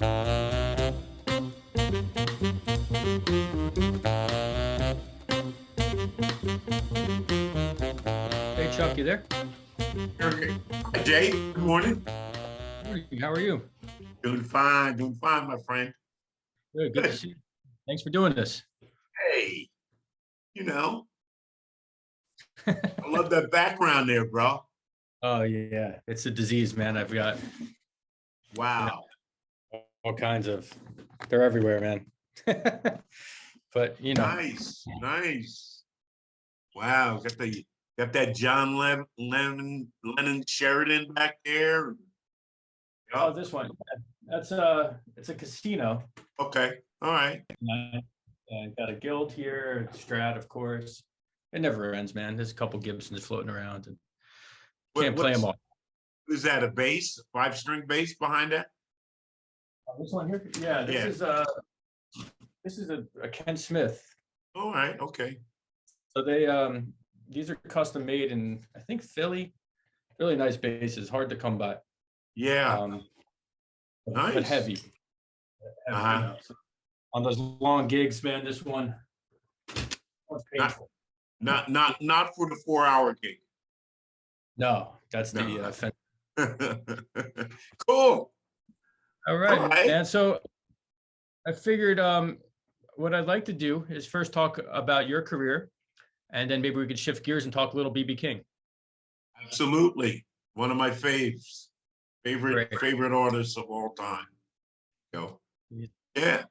Hey Chuck, you there? Okay. Hi, Jay. Good morning. Morning. How are you? Doing fine, my friend. Good to Good. see you. Thanks for doing this. Hey, you know, I love that background there, bro. Oh yeah, it's a disease, man. I've got you know Wow. all kinds of. They're everywhere, man. But Nice, nice. Wow. Got that John Lennon Sheridan back there. oh, Yep. this one. It's a casino. Okay. All right. And got a guild here, Strat, of course. It never ends, man. There's a couple Gibsons floating around, and What can't play them what's all. is that? A bass? Five-string bass behind that? This one here, yeah. Yeah. This is a Ken Smith. All right. Okay. So these are custom made in I think Philly. Really nice basses, hard to come by. Yeah. Um, but Nice. heavy, Uh-huh. So on those long gigs, man, this one's Not painful. not for the 4 hour gig. No, that's No. the Cool. all All right, right. man. So I figured what I'd like to do is first talk about your career, and then maybe we could shift gears and talk a little BB King. Absolutely. One of my faves. Great. Favorite artists of all time. Go. Yeah.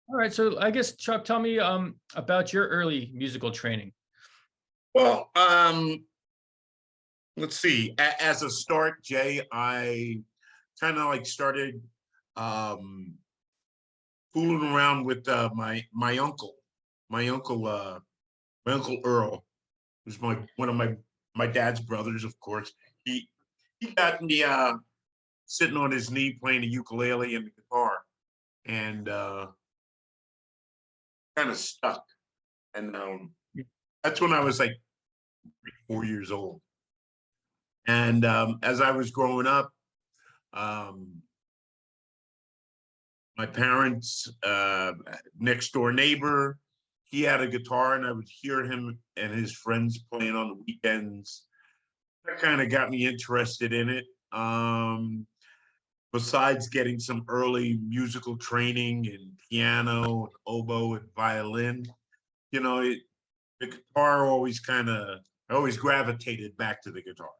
All right. So I guess Chuck, tell me about your early musical training. Well, let's see. As a start, Jay, I kind of like started um fooling around with my uncle. My uncle my uncle Earl, who's my one of my dad's brothers, of course. He he got me sitting on his knee playing the ukulele and the guitar, and kind of stuck. And that's when I was like 4 years old. And as I was growing up, um, my parents' next door neighbor, he had a guitar, and I would hear him and his friends playing on the weekends. That kind of got me interested in it. Besides getting some early musical training in piano, and oboe, and violin, you know, the guitar always I always gravitated back to the guitar.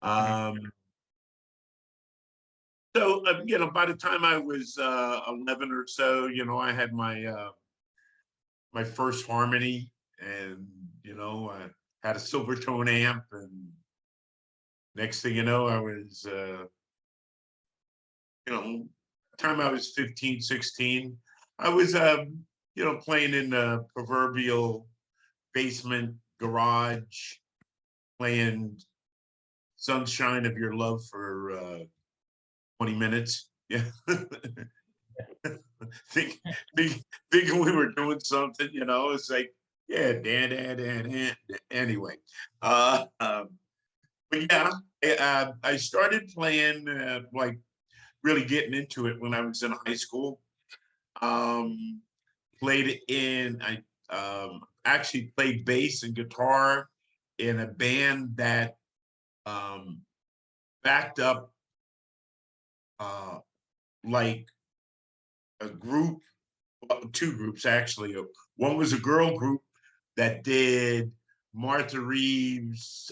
Mhm. Um, so, by the time I was 11 or so, I had my first harmony, and I had a silver tone amp, and next thing you know, I was time I was 15, 16, I was playing in the proverbial basement garage, playing Sunshine of Your Love for 20 minutes. Yeah. think, thinking we were doing something, it's like, yeah, dan. Anyway, but yeah, I started playing, like really getting into it when I was in high school. Um, I actually played bass and guitar in a band that um, backed up uh, like a group, well, two groups actually. One was a girl group that did Martha Reeves,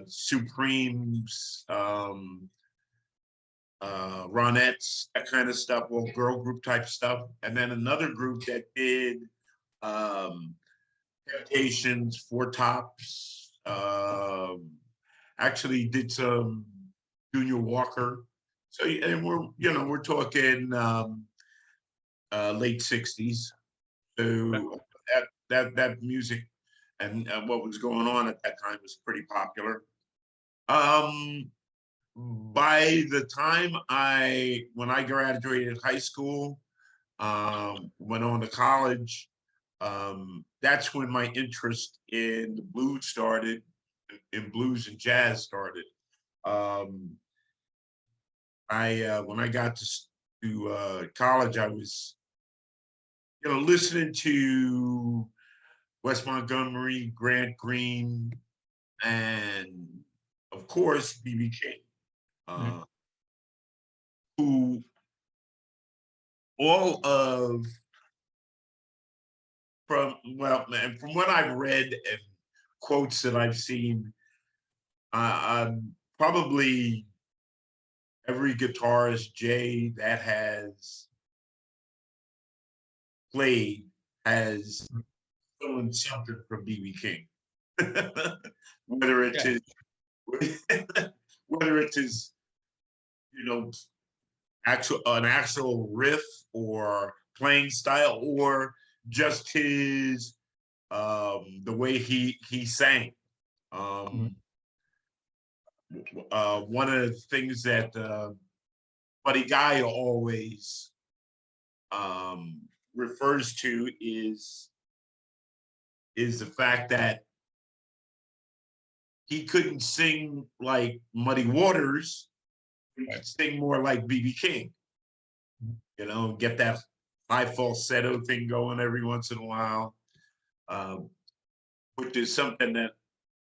Supremes, Ronettes, that kind of stuff, well, girl group type stuff. And then another group that did um, Temptations, Four Tops, actually did some Junior Walker. So, and we're talking late 60s. So that music and what was going on at that time was pretty popular. Um, by the time when I graduated high school, went on to college, that's when my interest in the blues started, in blues and jazz started. Um, when I got to college, I was, listening to Wes Montgomery, Grant Green, and of course BB King, Mhm. uh, who all of from well, man, from what I've read and quotes that I've seen, probably every guitarist Jay that has played has stolen something from BB King, whether it's Yeah. his, whether it's his, you know, actual riff or playing style or just his the way he sang. Mhm. Um, One of the things that Buddy Guy always um, refers to is the fact that he couldn't sing like Muddy Waters. He Right. could sing more like BB King. Mhm. Get that high falsetto thing going every once in a while, um, which is something that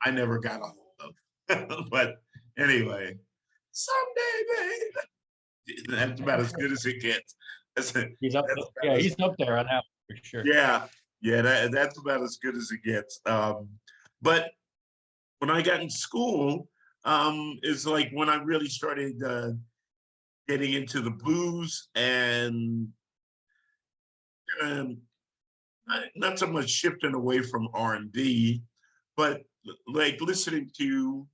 I never got a hold of. But anyway, someday, baby, that's about as good as it gets. That's, that's He's up. about Yeah, as, he's up there on that for sure. yeah, yeah, that's about as good as it gets. But when I got in school, is like when I really started getting into the blues and um, not so much shifting away from R&B, but like listening to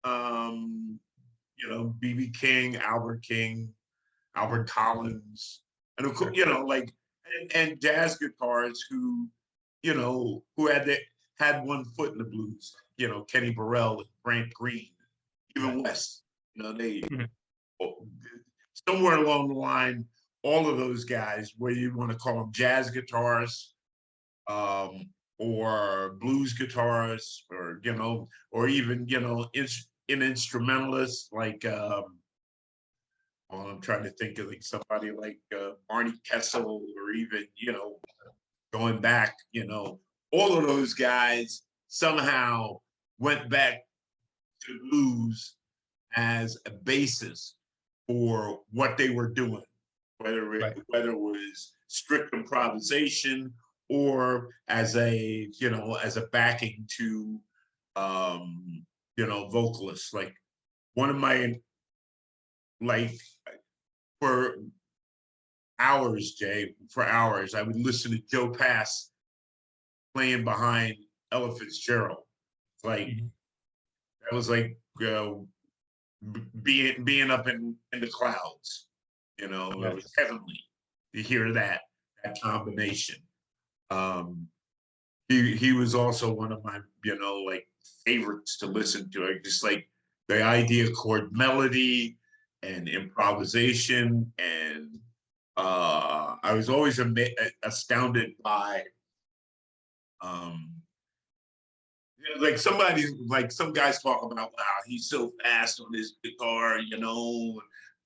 um, BB King, Albert King, Mhm. Albert Collins, and of course, Sure. like and jazz guitarists who had one foot in the blues, Kenny Burrell, Grant Green, Right. even West. They Mhm. somewhere along the line, all of those guys, whether you want to call them jazz guitarists, um, or blues guitarists, or even an instrumentalist like I'm trying to think of like somebody like Barney Kessel, or even going back, all of those guys somehow went back to blues as a basis for what they were doing, Right. whether it was strict improvisation or as a backing to vocalists. Like one of my like for hours, Jay, for hours, I would listen to Joe Pass playing behind Ella Fitzgerald. Like Mhm. that was like being up in the clouds. It Yes. was heavenly to hear that combination. Um, he was also one of my like favorites to listen to. I just like the idea of chord melody and improvisation, and I was always astounded by um, like some guys talk about, wow, he's so fast on his guitar,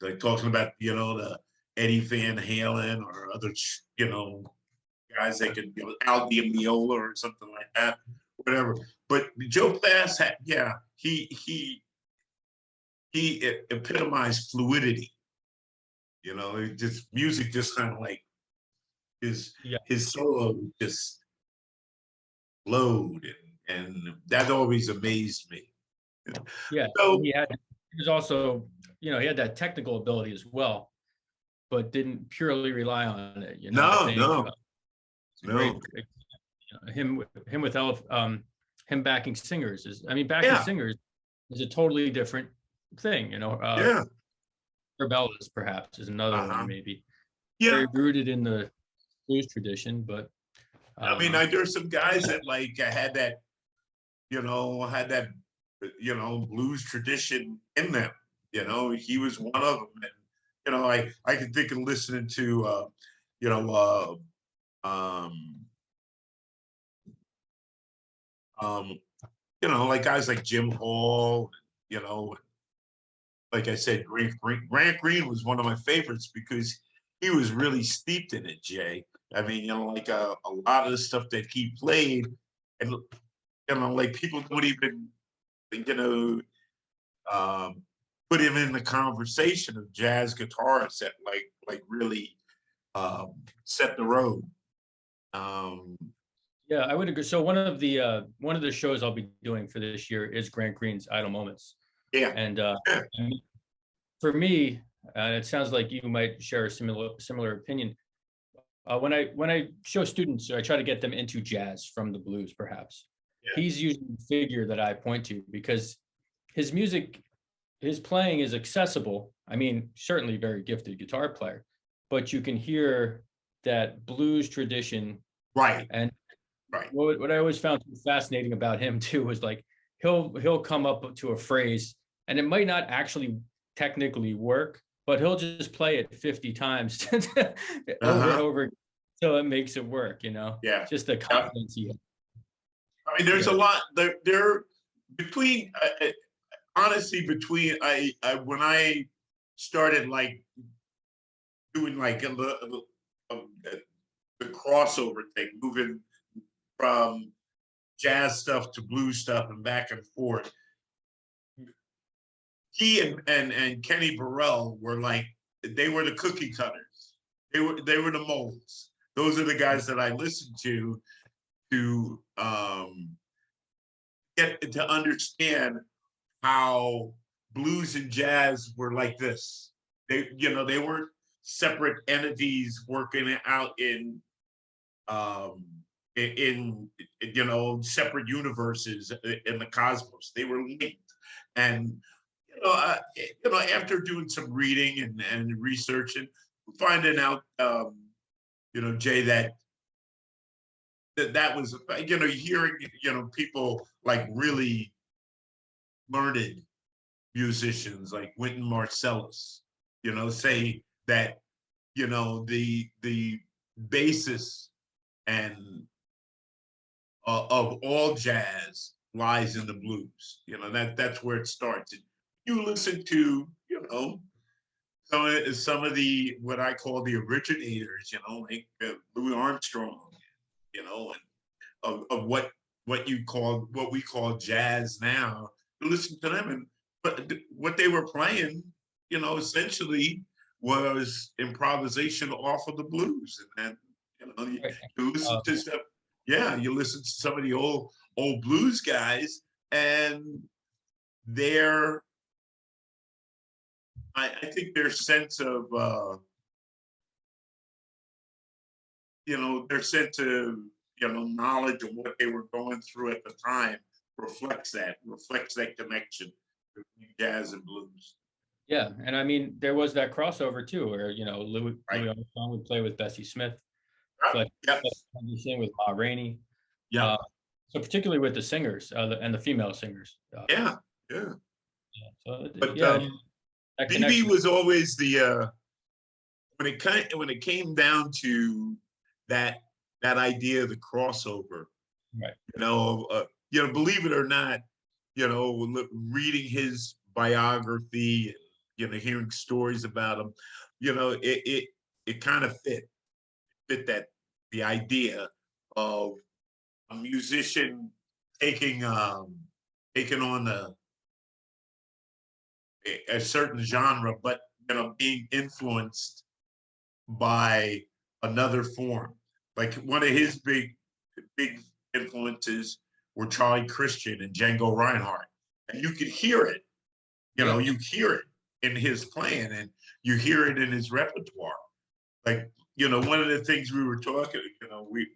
like talking about the Eddie Van Halen or other guys that could Al Di Meola or something like that, whatever. But Joe Pass had, yeah, he epitomized fluidity. It just music just kind of like his Yeah. his solo just flowed, and that always amazed me. Yeah. So He was also, he had that technical ability as well, but didn't purely rely on it. I no, think no, it's a great, no, him with him backing singers backing yeah, singers is a totally different thing. yeah, Rebellis perhaps is another one, uh-huh, maybe yeah. very rooted in the blues tradition, but I mean, um, there's some guys that like had that blues tradition in them. He was one of them, and I can think of listening to you know um um like guys like Jim Hall, you know like I said, Grant Green was one of my favorites because he was really steeped in it, Jay. I mean, like a lot of the stuff that he played, and like people don't even, you know, um, put him in the conversation of jazz guitarists that like really set the road. Um, Yeah, I would agree. So one of the shows I'll be doing for this year is Grant Green's Idle Moments. yeah, And yeah, for me, it sounds like you might share a similar opinion. When I show students, I try to get them into jazz from the blues, perhaps. yeah. He's usually the figure that I point to because his music, his playing is accessible. I mean, certainly very gifted guitar player, but you can hear that blues tradition. Right, And right. what I always found fascinating about him too was like he'll come up to a phrase and it might not actually technically work, but he'll just play it 50 times over and Uh-huh. over till it makes it work, you know? Yeah. Just the Yeah. confidence he has. I mean, there's a Yeah. lot there between honestly between I when I started like doing like the crossover thing, moving from jazz stuff to blues stuff and back and forth. He and Kenny Burrell were like they were the cookie cutters. They were the molds. Those are the guys that I listened to get to understand how blues and jazz were like this. They weren't separate entities working out um, separate universes in the cosmos. They were linked, and after doing some reading and researching, finding out, Jay, that was, hearing, people like really learned musicians like Wynton Marsalis, say that, the basis and of all jazz lies in the blues. That's where it starts. And you listen to, some of the what I call the originators, like Louis Armstrong, and of what we call jazz now. You listen to them, and but what they were playing, essentially was improvisation off of the blues, and then Right. you listen Uh, to stuff. Yeah, you listen to some of the old blues guys, and their I think their sense of their sense of knowledge of what they were going through at the time reflects that connection between jazz and blues. yeah, and I mean, there was that crossover too, where Right. Louis Armstrong would play with Bessie Smith, Yep. Fletcher Yep. Henderson with Ma Rainey. Yep. Uh, so particularly with the singers and the female singers. Yeah. Yeah. Yeah, so But yeah, that BB connection. was always the when it came down to that that idea of the crossover. Right. Believe it or not, reading his biography and hearing stories about him, it kind of fit that the idea of a musician taking taking on a certain genre, but being influenced by another form. Like one of his big influences were Charlie Christian and Django Reinhardt, and you could hear it. Yeah. You hear it in his playing, and you hear it in his repertoire. Like one of the things we were talking, we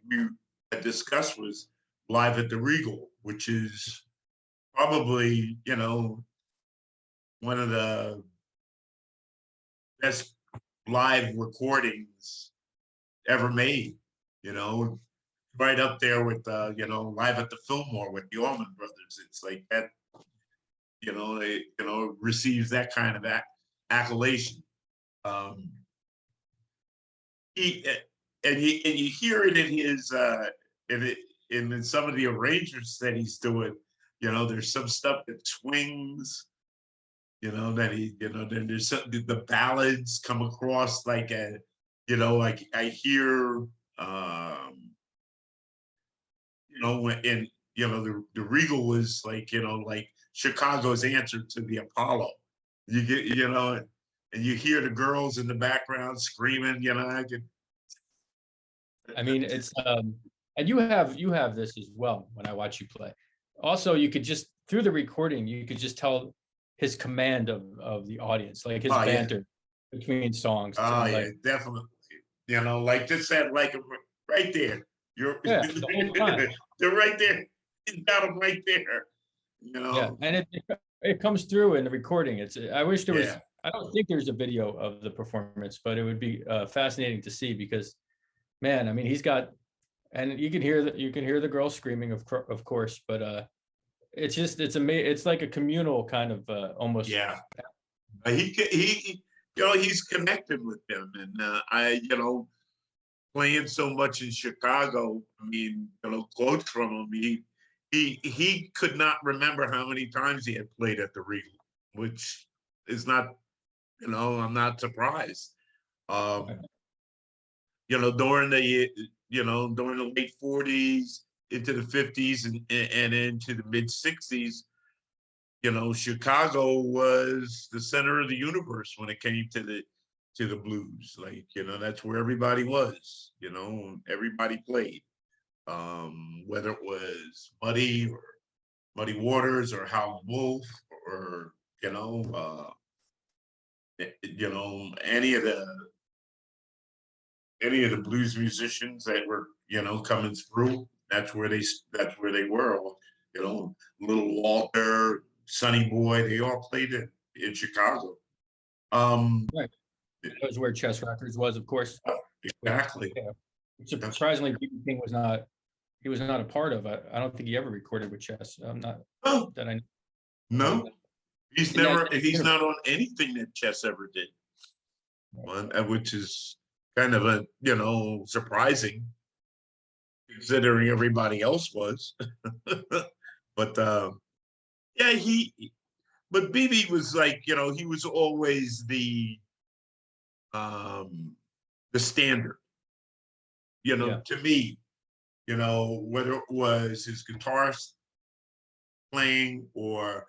had discussed was Live at the Regal, which is probably one of the best live recordings ever made. You know, right up there with Live at the Fillmore with the Allman Brothers. It's like that. It receives that kind of accolation. Um, he and you hear it in his in some of the arrangements that he's doing. There's some stuff that swings. then there's the ballads come across like like I hear, and the Regal was like, like Chicago's answer to the Apollo. You get, and you hear the girls in the background screaming, I mean, it's and you have this as well when I watch you play. Also, you could just through the recording, you could just tell his command of the audience, like his oh yeah, banter between songs, oh and yeah, like definitely. Like just that, like right there. You're yeah, the whole time. they're right there. He's got them right there. Yeah, and it comes through in the recording. I wish there was. Yeah. I don't think there's a video of the performance, but it would be fascinating to see because, man, I mean, he's got, and you can hear the girl screaming, of course, but it's amazing. It's like a communal kind of almost. Yeah. He's connected with them, and playing so much in Chicago. I mean, quotes from him. He could not remember how many times he had played at the Regal, which is not, I'm not surprised. Um, during the late 40s into the 50s and into the mid 60s, Chicago was the center of the universe when it came to the blues. Like, that's where everybody was, everybody played. Whether it was Muddy Waters or Howlin' Wolf or, any of the blues musicians that were, coming through, that's where they were. Little Walter, Sonny Boy, they all played in Chicago. Um, Right. That was where Chess Records was, of course. exactly. Yeah. That's, Surprisingly, B.B. King was not. He was not a part of it. I don't think he ever recorded with Chess. I'm not oh, that I know. no, he's In that never, same he's universe. not on anything that Chess ever did. Which is kind of surprising considering everybody else was. But yeah, but BB was like, he was always um the standard, Yeah. to me, whether it was his guitar playing or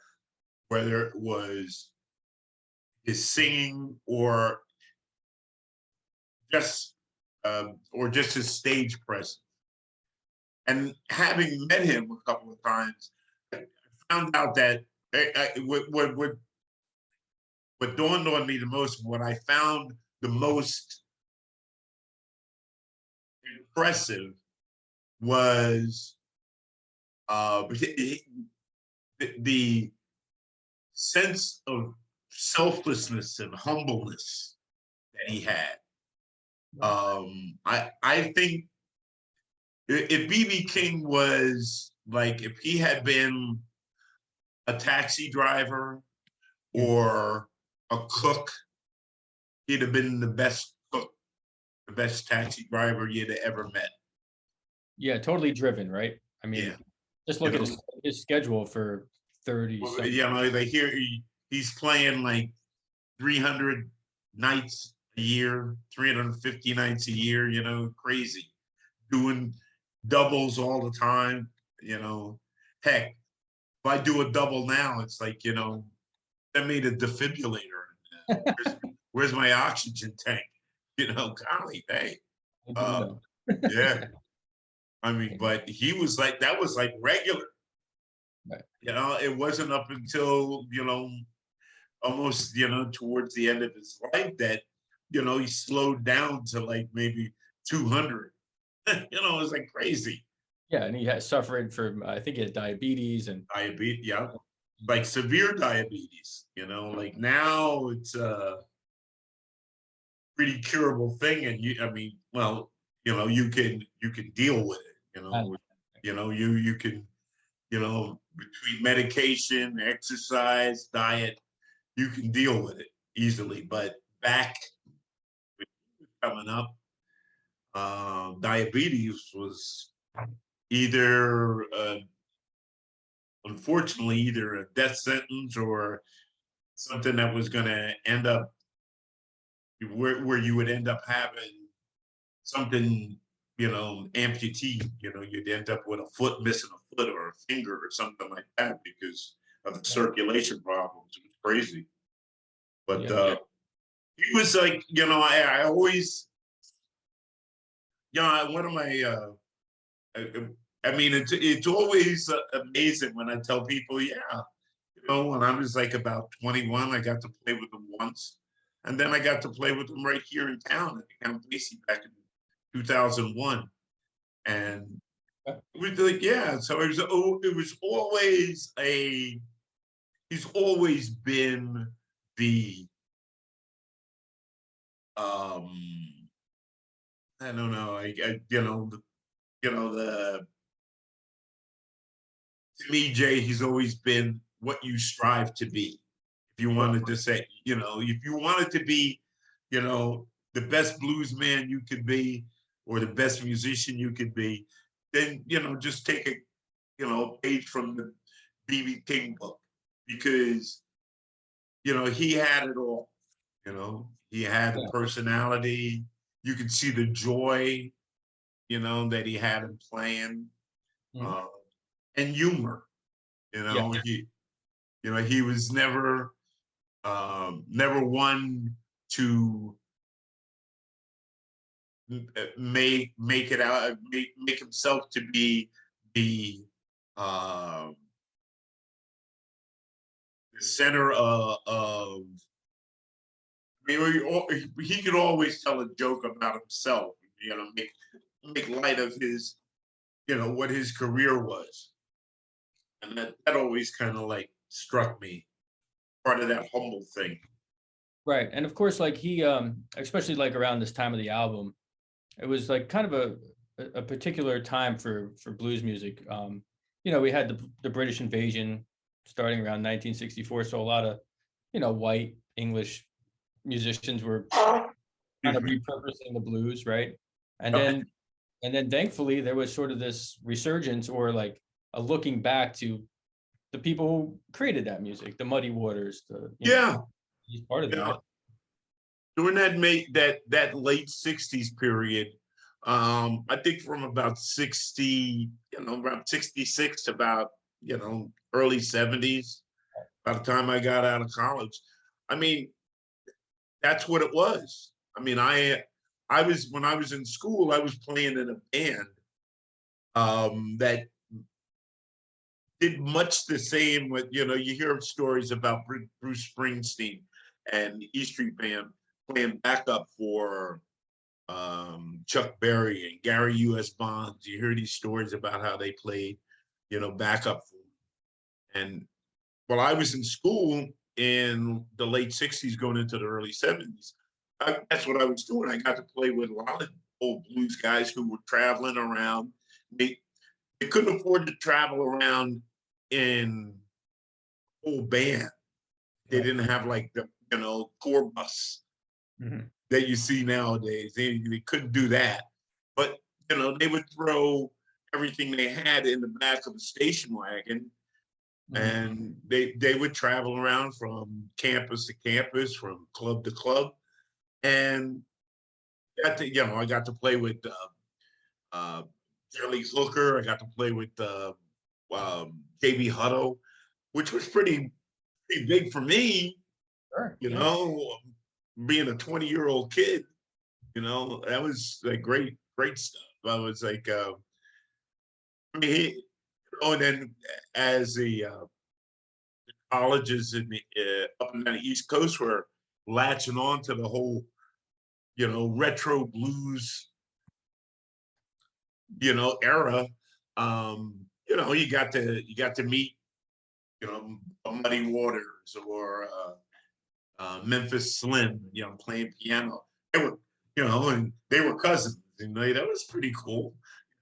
whether it was his singing just or just his stage presence. And having met him a couple of times, I found out that what dawned on me the most, what I found the most impressive was the sense of selflessness and humbleness that he had. I think if BB King was like, if he had been a taxi driver or a cook, he'd have been the best cook, the best taxi driver you'd have ever met. Yeah, totally driven, right? I Yeah, mean, just you look at know, his schedule for 30 well, something. they hear he's playing like 300 nights a year, 350 nights a year, crazy, doing doubles all the time, heck, if I do a double now, it's like, send me the defibrillator. Where's my oxygen tank? Golly, hey, uh, yeah. I mean, but he was like, that was like regular. Right. It wasn't up until, almost, towards the end of his life that, he slowed down to like maybe 200. It was like crazy. Yeah, and he has suffering from I think he had diabetes and Diabetes, yeah. Like severe diabetes, like now it's a pretty curable thing. And I mean, well, you can deal with it, you can, between medication, exercise, diet, you can deal with it easily. But back coming up, diabetes was either, unfortunately, either a death sentence or something that was going to end up where you would end up having something, amputee, you'd end up with a foot, missing a foot or a finger or something like that because of the Right. circulation problems. It was crazy. But Yeah. he was like, I always, one of my, I mean, it's always amazing when I tell people, yeah, when I was like about 21, I got to play with him once. And then I got to play with him right here in town at the Count Basie back in 2001. And Yeah. it was like, yeah, so it was always he's always been the, um, I don't know, the, to me, Jay, he's always been what you strive to be. If you Right. wanted to say, if you wanted to be, the best blues man you could be, or the best musician you could be, then, just take a page from the BB King book, because, he had it all. He had the Yeah. personality. You could see the joy, that he had in playing, Mhm. uh, and humor. Yeah. He was never one to make it out, make himself to be the um the center of. I mean, he could always tell a joke about himself, make light of his, what his career was, and that always kind of like struck me, part of that humble thing. Right. And of course, like he, especially like around this time of the album, it was like kind of a particular time for blues music. We had the British invasion starting around 1964, so a lot of white English musicians were kind Excuse of me. repurposing the blues, right? And Yep. then thankfully there was sort of this resurgence, or like a looking back to the people who created that music, the Muddy Waters, Yeah, he's part of yeah. that. During that late '60s period, I think from about around '66 to about early '70s. By the time I got out of college, I mean, that's what it was. I mean, I was when I was in school, I was playing in a band that did much the same with, you hear stories about Bruce Springsteen and the E Street Band playing backup for Chuck Berry and Gary U.S. Bonds. You hear these stories about how they played, backup for him. And while I was in school in the late '60s, going into the early '70s, that's what I was doing. I got to play with a lot of old blues guys who were traveling around. They couldn't afford to travel around in full band. They Right. didn't have like the tour bus Mhm. that you see nowadays. They couldn't do that, but they would throw everything they had in the back of a station wagon, Mhm. and they would travel around from campus to campus, from club to club, and I got to play with uh, Jerry Hooker. I got to play with JB Hutto, which was pretty big for me. Sure. You Yeah. know, being a 20-year-old kid, that was like great stuff. I was like, I mean, and then as the colleges in up and down the East Coast were latching on to the whole, retro blues, era. You got to meet, Muddy Waters or Memphis Slim, playing piano. They were, and they were cousins. That was pretty cool.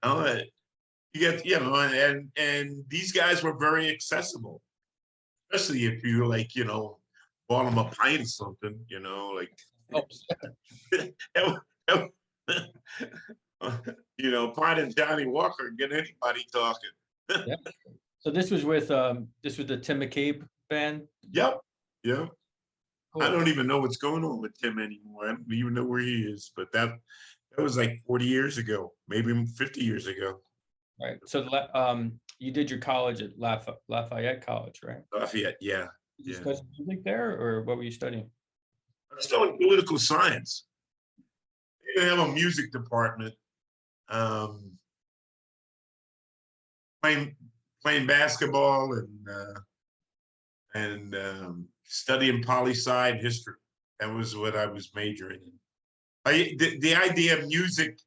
You get, and these guys were very accessible, especially if you like, bought them a pint or something, like Helps. that was- pint and Johnny Walker get anybody talking. Yeah. So this was with the Tim McCabe band. Yep, yep. I Cool. don't even know what's going on with Tim anymore. I don't even know where he is, but that was like 40 years ago, maybe 50 years ago. Right. So you did your college at Lafayette College, right? Lafayette, yeah, Did you yeah. study music there, or what were you studying? I'm still in political science. They didn't have a music department. Um, playing playing basketball and studying poli-sci and history. That was what I was majoring in. The idea of music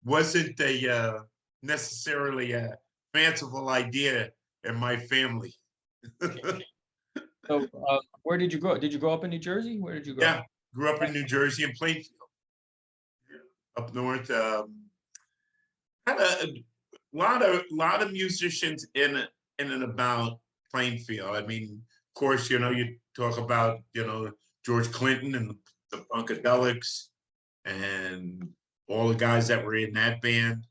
wasn't a necessarily a fanciful idea in my family. So, where did you grow up? Did you grow up in New Jersey? Where did you grow Yeah, up? grew up in New Jersey and Plainfield, up north. Had a lot of musicians in and about Plainfield. I mean, of course, you talk about George Clinton and the Funkadelics and all the guys that were in that band.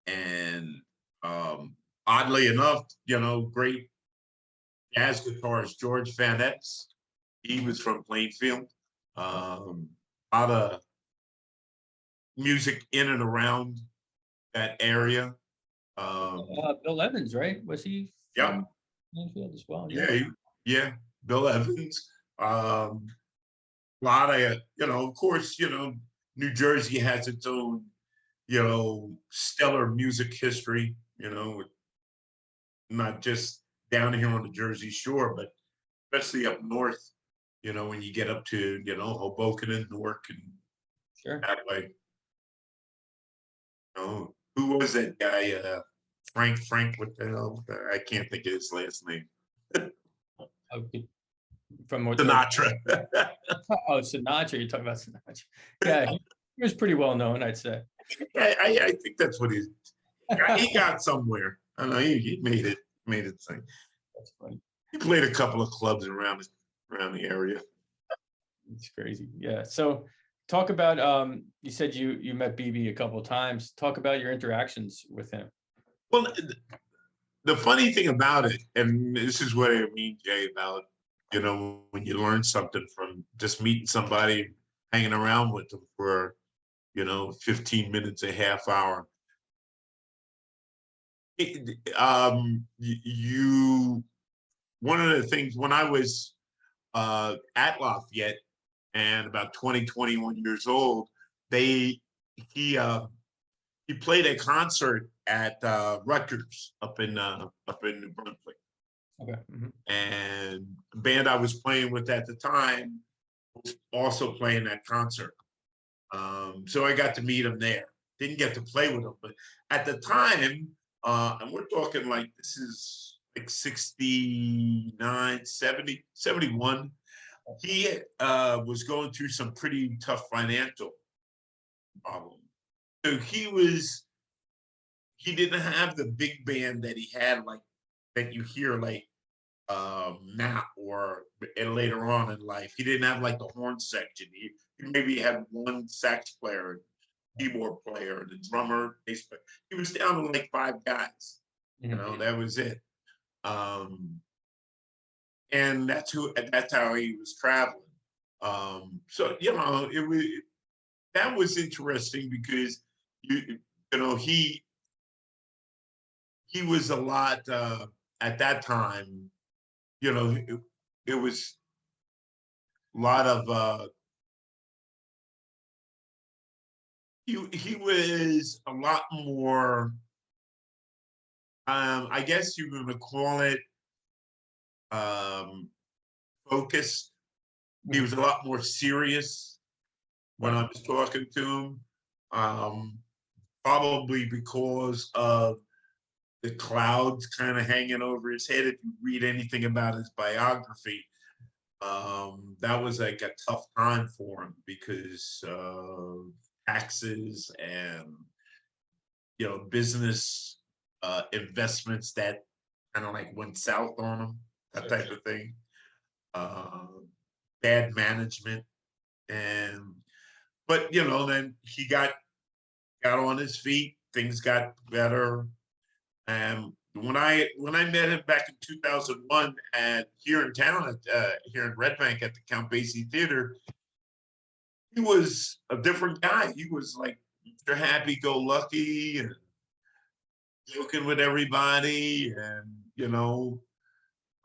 And oddly enough, great jazz guitarist George Van Ex. He was from Plainfield. A lot of music in and around that area. Bill Evans, right? Was he Yep. from Plainfield as well? Yeah. Yeah. Yeah. Bill Evans. A lot of, of course, New Jersey has its own, stellar music history, not just down here on the Jersey Shore, but especially up north, when you get up to, Hoboken and Newark and Sure. that way. Who was that guy? Frank, what the hell? I can't think of his last name. Okay. From what? Sinatra. Oh, Sinatra. You're talking about Sinatra. Yeah, he was pretty well known, I'd say. I think that's what he got somewhere. I don't know. He made it thing. That's funny. He played a couple of clubs around the area. It's crazy. Yeah. So talk about you said you met BB a couple of times. Talk about your interactions with him. Well, the funny thing about it, and this is what I mean, Jay, about when you learn something from just meeting somebody, hanging around with them for 15 minutes, a half hour. You one of the things when I was at Lafayette and about 20, 21 years old, they he he played a concert at Rutgers up in New Brunswick. Okay. Mm-hmm. And the band I was playing with at the time was also playing that concert. So I got to meet him there. Didn't get to play with him, but at the time, and we're talking like this is like 69, 70, 71. He was going through some pretty tough financial problems. So he didn't have the big band that he had, like that you hear like now or later on in life. He didn't have like the horn section. He maybe had one sax player, keyboard player, the drummer, bass player. He was down to like five guys. Mm-hmm. That was it. And that's how he was traveling. So that was interesting because you he was a lot at that time. It was a lot of he was a lot more. I guess you're going to call it focused. He was a lot more serious when I was talking to him. Probably because of the clouds kind of hanging over his head. If you read anything about his biography, that was like a tough time for him because taxes and business investments that kind of like went south on him, that type of thing. Bad management, and but then he got on his feet. Things got better, and when I met him back in 2001 at here in town at here in Red Bank at the Count Basie Theater, he was a different guy. He was like Mr. Happy-go-lucky and joking with everybody, and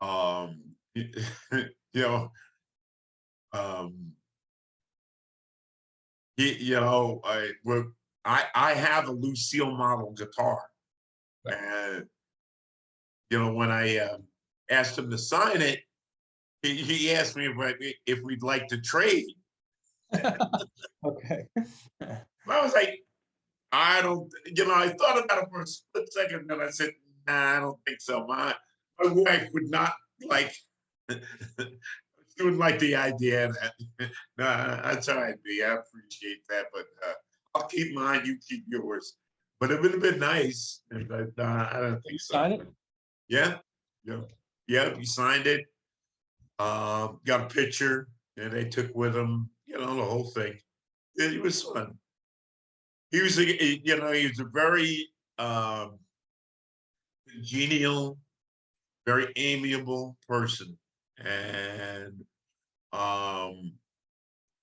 um, you know, um, I have a Lucille model guitar, Right. and when I asked him to sign it, he asked me if we'd like to trade. Okay. I was like, I don't, I thought about it for a split second, and I said, nah, I don't think so. My wife would not like, she wouldn't like the idea of that. No, that's all right, B. I appreciate that, but I'll keep mine, you keep yours. But it would have been nice, but I don't You think so. sign it? Yeah, yeah, yeah. He signed it. Got a picture, and they took with him, the whole thing. It was fun. He was, he was a very genial, very amiable person, and um,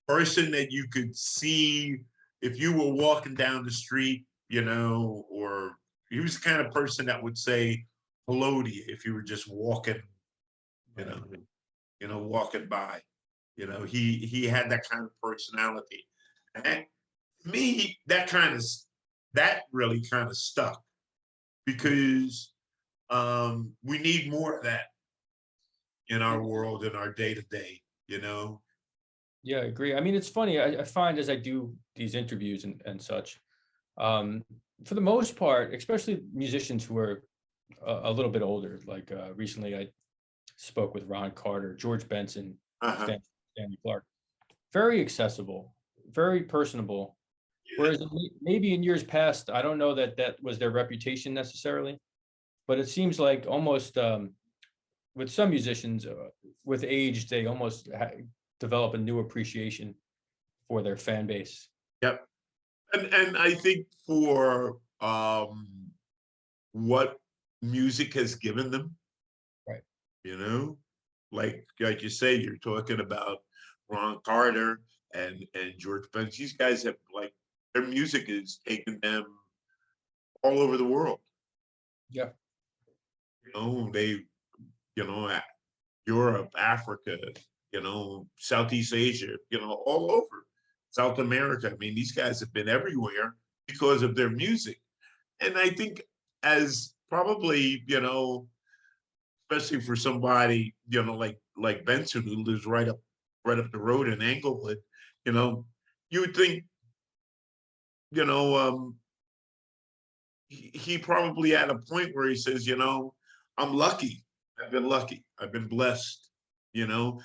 person that you could see if you were walking down the street, or he was the kind of person that would say hello to you if you were just walking, you know, Right. walking by. He had that kind of personality. And me, that really kind of stuck because we need more of that in our world, in our day to day. Yeah, I agree. I mean, it's funny. I find as I do these interviews and such, um, for the most part, especially musicians who are a little bit older, like recently I spoke with Ron Carter, George Benson, Uh-huh. Stanley Clark, very accessible, very personable. Whereas maybe in years past, I don't know that that was their reputation necessarily, but it seems like almost with some musicians, with age, they almost develop a new appreciation for their fan base. Yep. And I think for what music has given them, Right. you know, like you say, you're talking about Ron Carter and George Benson. These guys have their music has taken them all over the world. Yeah. They, Europe, Africa, Southeast Asia, all over South America. I mean, these guys have been everywhere because of their music. And I think as probably, especially for somebody, like Benson who lives right up the road in Englewood, you know, you would think, you know, he probably at a point where he says, I'm lucky. I've been lucky. I've been blessed, and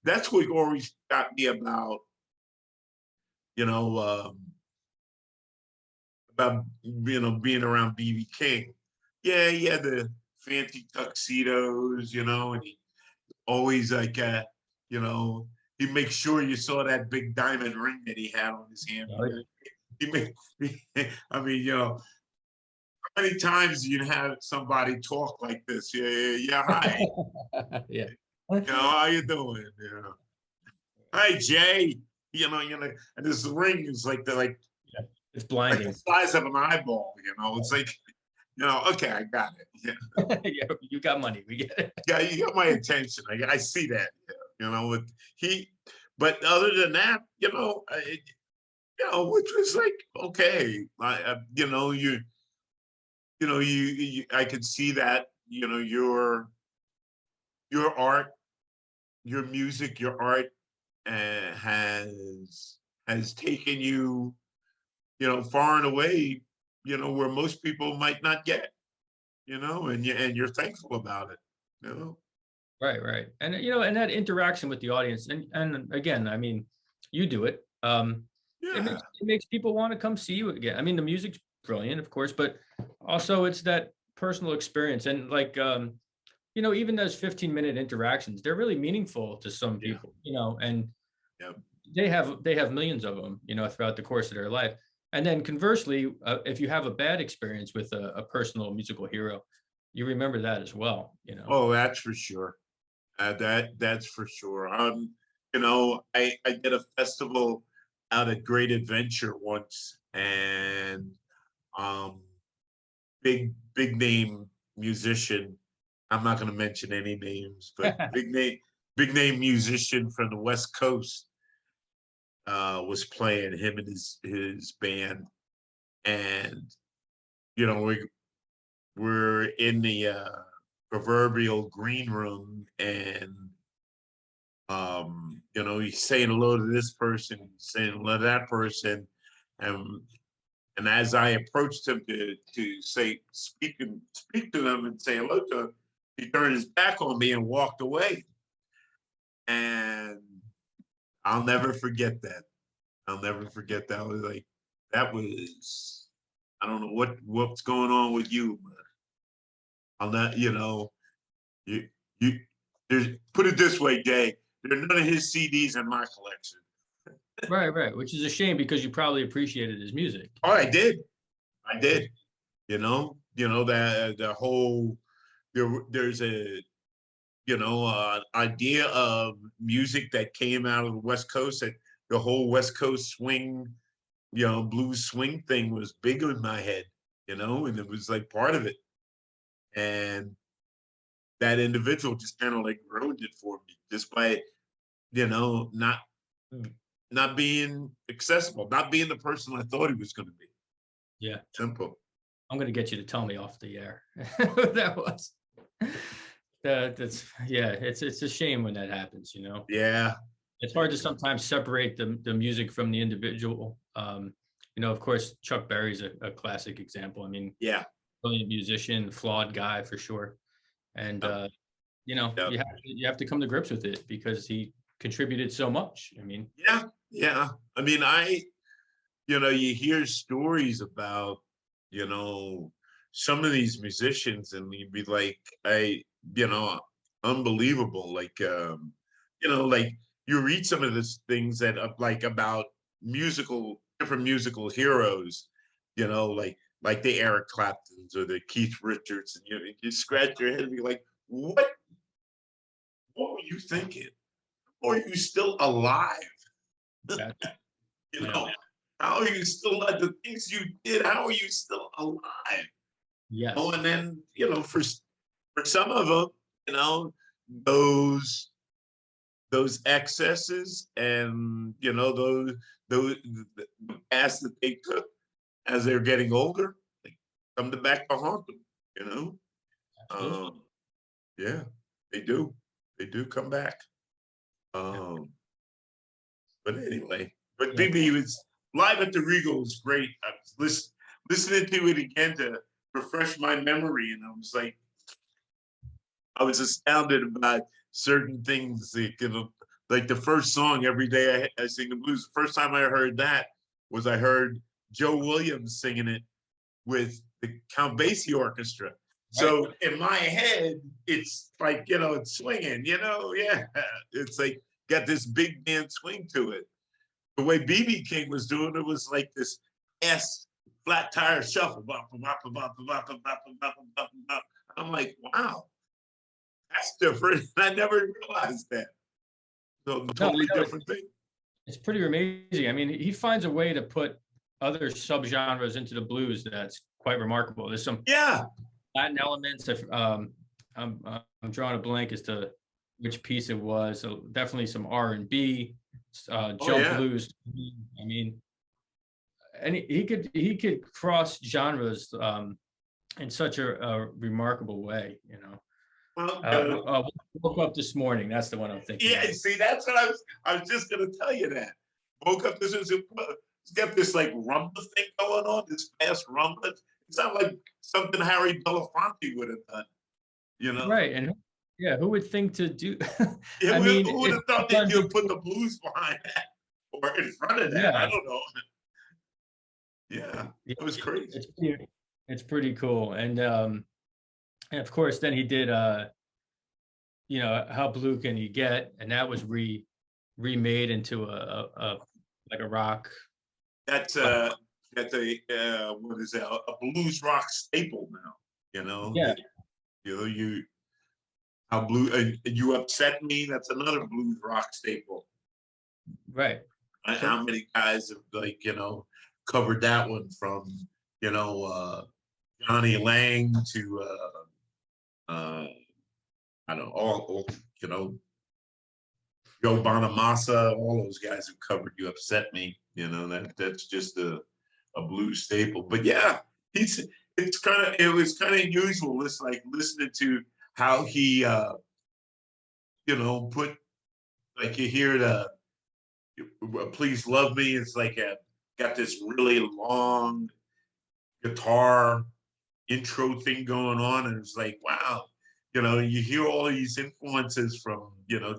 that's what always got me you know, um, about, being around BB King. Yeah, he had the fancy tuxedos, and he always you know, he makes sure you saw that big diamond ring that he had on his hand. Right. He made, I mean, how many times do you have somebody talk like this? Yeah, yeah, yeah. Hi, Yeah. how you doing? Hi, Jay. And this ring is like It's the blinding. size of an eyeball. It's like, okay, I got it. Yeah, Yeah, you got money. We get it. yeah, you got my attention. I see that. With he, but other than that, which was like okay, I could see that, your art, your music, your art has taken you, far and away, where most people might not get, and you're thankful about it, you know. Right, right. And and that interaction with the audience, and again, I mean, you do it. Yeah, It makes people want to come see you again. I mean, the music's brilliant, of course, but also it's that personal experience. And like even those 15-minute interactions, they're really meaningful to some yeah, people, and yeah, they have millions of them, throughout the course of their life. And then conversely, if you have a bad experience with a personal musical hero, you remember that as well, you know? Oh, that's for sure. That's for sure. I did a festival out at Great Adventure once, and um, big name musician. I'm not going to mention any names, but big name musician from the West Coast was playing, him and his band, and you know we're in the proverbial green room, and he's saying hello to this person, saying hello to that person, and as I approached him to speak to them and say hello to him, he turned his back on me and walked away. And I'll never forget that. I'll never forget that. I was like, that was, I don't know what's going on with you, but I'll not, you you there's, put it this way, Jay. There are none of his CDs in my collection. Right, right, which is a shame because you probably appreciated his music, Oh, you I know? did. I did. That the whole there's a idea of music that came out of the West Coast, that the whole West Coast swing, blues swing thing was big in my head, and it was like part of it. And that individual just kind of like ruined it for me just by, not being accessible, not being the person I thought he was going to be. Yeah, Simple. I'm gonna get you to tell me off the air who that was. That's yeah, it's a shame when that happens, you know? Yeah. It's hard to sometimes separate the music from the individual. Of course, Chuck Berry's a classic example. I mean, Yeah. brilliant musician, flawed guy for sure. And Yep. Yep. you have to come to grips with it because he contributed so much. I mean, Yeah. Yeah. I mean, you hear stories about, you know, some of these musicians, and you'd be like, you know, unbelievable. Like you read some of these things that like about different musical heroes, like the Eric Claptons or the Keith Richards, and you scratch your head and be like, what were you thinking? Or are you still alive? that, You you know, know, how are you still at the things you did? How are you still alive? Oh, yes, and then for some of them, you know, those those excesses, and those the past that they took as they're getting older, they come to back to haunt them. You know, absolutely. yeah, they do. They do come back. Yeah, But anyway, but yeah. BB was live at the Regal was great. I was listening to it again to refresh my memory, and I was astounded about certain things. Like the first song, "Every Day I Sing the Blues." The first time I heard that was I heard Joe Williams singing it with the Count Basie Orchestra. Right. So in my head, it's like, it's swinging, yeah. It's like got this big band swing to it. The way BB King was doing it was like this S flat tire shuffle. I'm like, wow, that's different. I never realized that. So No, I totally know different thing. it's pretty amazing. I mean, he finds a way to put other subgenres into the blues that's quite remarkable. There's some Yeah. Latin elements. I'm drawing a blank as to which piece it was. So definitely some R&B, Oh jump yeah. blues. I mean, and he could cross genres in such a remarkable way. Well, Woke up this morning. That's the one I'm thinking yeah. of. See, that's what I was just gonna tell you that. Woke up. It's got this like rumba thing going on. This fast rumba. It sounds like something Harry Belafonte would have done. You know. Right, and yeah, who would think to do? Yeah, I mean, who would it's have thought that done you'd put before. the blues behind that or in front of that? I Yeah, don't know. Yeah, yeah, it was crazy. it's pretty cool, and of course, then he did How Blue Can You Get, and that was remade into a like a rock. That's uh, that's a what is that? A blues rock staple now. Yeah, You know, how blue, You Upset Me, that's another blues rock staple. Right. So, How many guys have, like, covered that one, from, Johnny Lang to, I don't know, you know, Joe Bonamassa, all those guys who covered You Upset Me, that's just a blues staple. But yeah, he's, it was kind of unusual. It's like listening to how he, put, like, you hear the Please Love Me. It's like got this really long guitar intro thing going on, and it's like, wow, you hear all these influences from,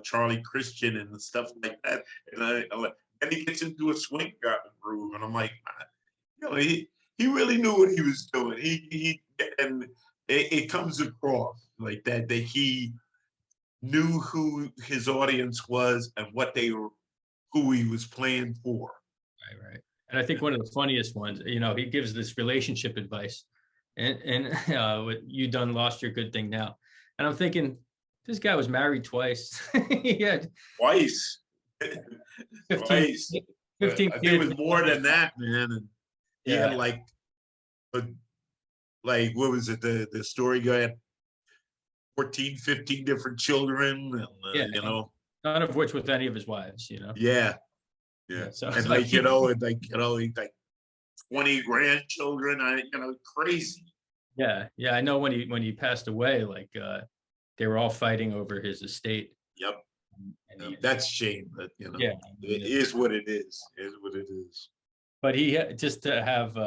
Charlie Christian and stuff like that, and he gets into a swing groove, and I'm like, he really knew what he was doing. And it comes across like that he knew who his audience was and who he was playing for. right, right. And I think one of the funniest ones, he gives this relationship advice, and what you done lost your good thing now. And I'm thinking, this guy was married twice. He had Twice. 15, Twice. 15 I think it kids. was more than that, man. And he had Yeah, like what was it? The story guy had 14, 15 different children, and yeah. None of which with any of his wives. yeah, yeah. Yeah, so it's And like, like, he 20 grandchildren. Crazy. yeah, yeah. I know when he passed away, like they were all fighting over his estate. Yep. And That's a shame, but yeah, it is what it is. It is what it is. but he just to have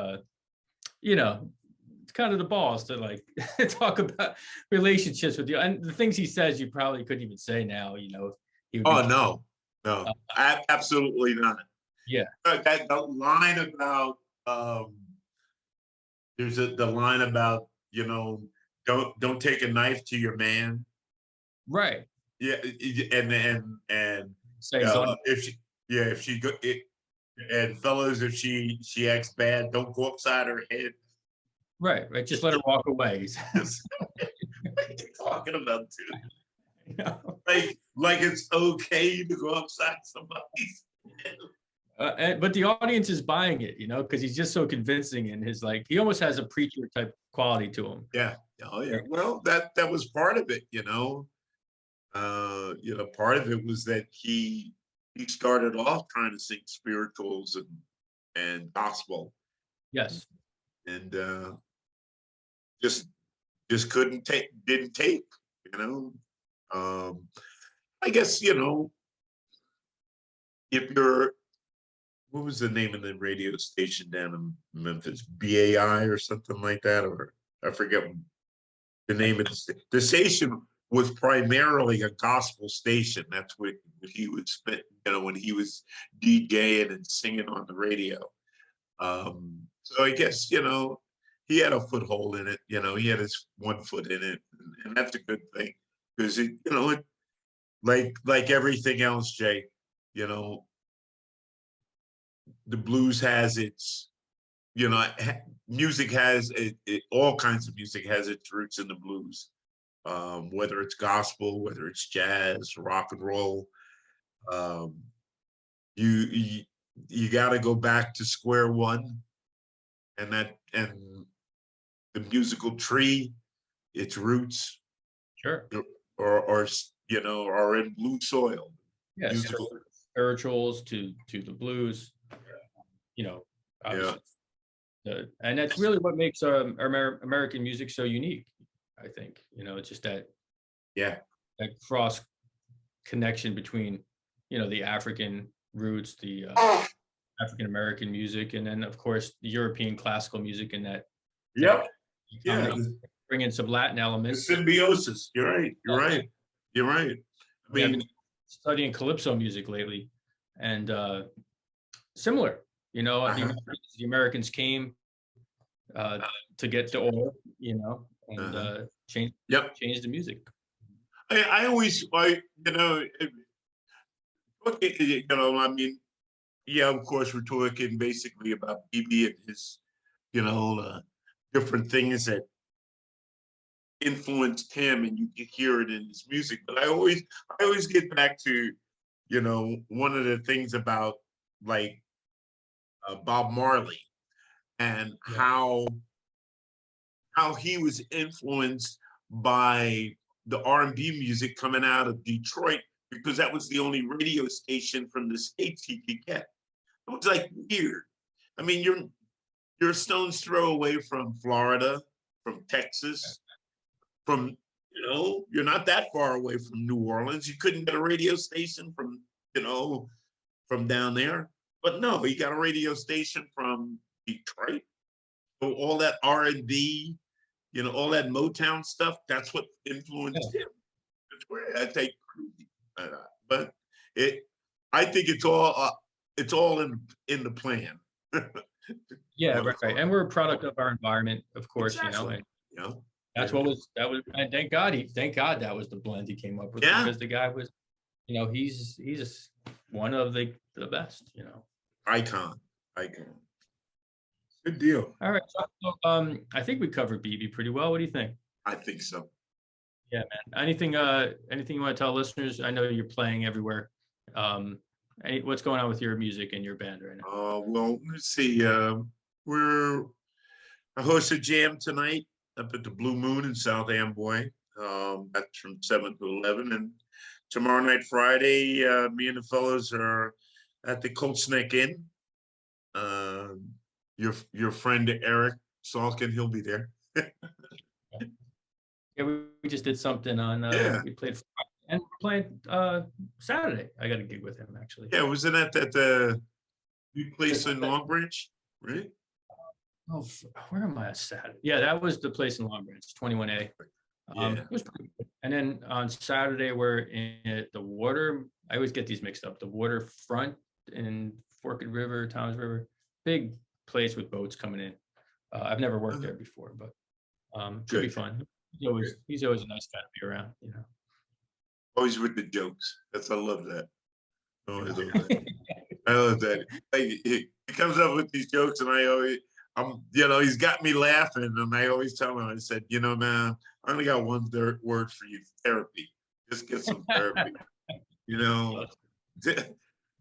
it's kind of the balls to like talk about relationships with you, and the things he says you probably couldn't even say now. He would Oh be no, absolutely not. yeah, That the line about the line about, don't take a knife to your man. right. Yeah, and Saying don't if she, yeah, if she go it, and fellas, if she acts bad, don't go upside her head. right, right. Just let her walk away. What are you talking about, dude? You know? Like it's okay to go upside somebody's head. But the audience is buying it, because he's just so convincing, and his like he almost has a preacher type quality to him. Yeah. Oh yeah. Well, that was part of it, part of it was that he started off trying to sing spirituals and gospel, Yes, and just didn't take, you know. I guess, if you're what was the name of the radio station down in Memphis? BAI or something like that, or I forget the name of the station was primarily a gospel station. That's what he would spend, when he was DJing and singing on the radio. So I guess, he had a foothold in it. He had his one foot in it, and that's a good thing, because like everything else, Jay, you know, the blues has its, music has all kinds of music has its roots in the blues, whether it's gospel, whether it's jazz, rock and roll. Um, you you got to go back to square one, and the musical tree, its roots, sure. are in blue soil. Yes, Musical, spirituals to the blues. yeah, Obviously, and that's really what makes American music so unique. I think it's just yeah, that cross connection between the African roots, the African American music, and then of course the European classical music, and that yep, yeah. bring in some Latin The elements. symbiosis. You're right. You're right. You're right. I Yeah, I've mean, been studying calypso music lately, and similar. uh-huh, The Americans came to get the oil, and uh-huh. Yep. change the music. I always, I mean, yeah, of course, we're talking basically about BB and his, different things that influenced him, and you can hear it in his music. But I always get back to, one of the things about like Bob Marley and Yeah. how he was influenced by the R&B music coming out of Detroit, because that was the only radio station from the States he could get. It was like weird. I mean, you're a stone's throw away from Florida, from Texas, from, you're not that far away from New Orleans. You couldn't get a radio station from down there. But no, he got a radio station from Detroit. So all that R&B, all that Motown stuff, that's what influenced him. That's where I take crazy. But I think it's all in the plan. Yeah, right. And we're a product of our environment, of course, Exactly. and Yeah. and thank God that was the blend he came up with, Yeah. because the guy was, he's one of the best, Icon. Good deal. All right. So, I think we covered BB pretty well. What do you think? I think so. Yeah, man. Anything you want to tell listeners? I know you're playing everywhere. What's going on with your music and your band right now? Well, let's see. I host a jam tonight up at the Blue Moon in South Amboy. That's from 7 to 11. And tomorrow night, Friday, me and the fellows are at the Cold Snake Inn. Your friend Eric Salkin, he'll be there. Yeah, we just did something on. We played Friday, and we're playing Saturday. I got a gig with him actually. Yeah, wasn't that the new place in Long Branch, right? Oh, where am I at Saturday? Yeah, that was the place in Long Branch, 21A. It was pretty good. And then on Saturday, we're in the water. I always get these mixed up. The waterfront in Forked River, Tom's River, big place with boats coming in. I've never worked there before, but should be fun. He's always a nice guy to be around, Always with the jokes. I love that. I love that. He comes up with these jokes, and he's got me laughing, and I always tell him, I said, man, I only got one word for you: therapy. Just get some therapy.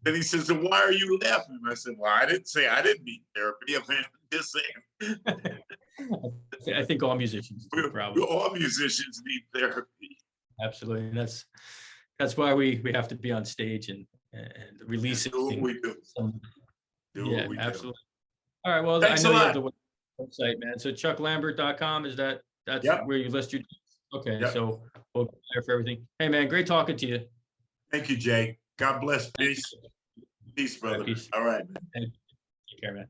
Then he says, "So why are you laughing?" I said, "Well, I didn't say I didn't need therapy. I'm just saying." I think all musicians do, probably. All musicians need therapy. Absolutely. And that's why we have to be on stage and release it. Do what we do. Yeah, absolutely. All right. Well, Thanks I know a you lot. have the website, man. So chucklambert.com, that's where you list your. Okay. Yep. So we'll go there for everything. Hey, man, great talking to you. Thank you, Jay. God bless. Peace. Peace, brother. Peace. All right. Take care, man.